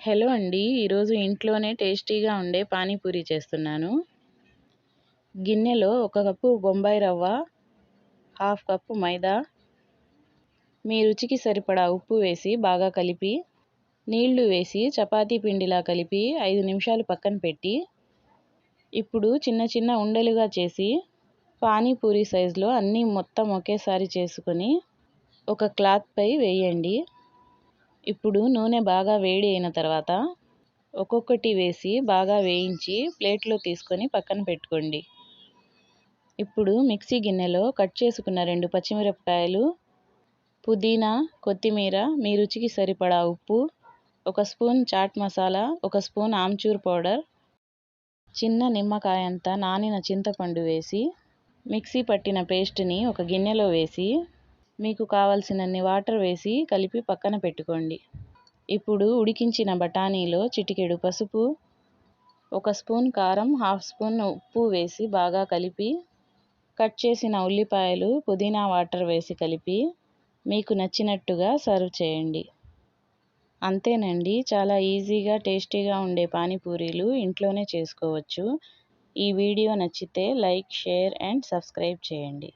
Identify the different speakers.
Speaker 1: Hello అండి. ఈరోజు ఇంట్లోనే టేస్టీగా ఉండే పానీపూరి చేస్తున్నాను. గిన్నెలో 1 కప్పు బొంబాయి రవ్వ, హాఫ్ కప్పు మైదా, మీ రుచికి సరిపడా ఉప్పు వేసి బాగా కలిపి, నీళ్లు వేసి చపాతీ పిండిలా కలిపి 5 నిమిషాలు పక్కన పెట్టి, ఇప్పుడు చిన్న చిన్న ఉండలుగా చేసి పానీపూరి సైజులో అన్నీ మొత్తం ఒకేసారి చేసుకొని ఒక క్లాత్పై వేయండి. ఇప్పుడు నూనె బాగా వేడి అయిన తర్వాత ఒక్కొక్కటి వేసి బాగా వేయించి ప్లేట్లో తీసుకొని పక్కన పెట్టుకోండి. ఇప్పుడు మిక్సీ గిన్నెలో కట్ చేసుకున్న 2 పచ్చిమిరపకాయలు, పుదీనా, కొత్తిమీర, మీ రుచికి సరిపడా ఉప్పు, 1 spoon chaat masala, 1 spoon amchur powder, చిన్న నిమ్మకాయంత నానిన చింతపండు వేసి మిక్సీ పట్టిన పేస్ట్ని ఒక గిన్నెలో వేసి మీకు కావలసినన్ని వాటర్ వేసి కలిపి పక్కన పెట్టుకోండి. ఇప్పుడు ఉడికించిన బఠానీలో చిటికెడు పసుపు, 1 స్పూన్ కారం, హాఫ్ స్పూన్ ఉప్పు వేసి బాగా కలిపి, కట్ చేసిన ఉల్లిపాయలు, పుదీనా వాటర్ వేసి కలిపి మీకు నచ్చినట్టుగా సర్వ్ చేయండి. అంతేనండి, చాలా ఈజీగా టేస్టీగా ఉండే పానీపూరీలు ఇంట్లోనే చేసుకోవచ్చు. ఈ వీడియో నచ్చితే లైక్, షేర్ అండ్ సబ్స్క్రైబ్ చేయండి.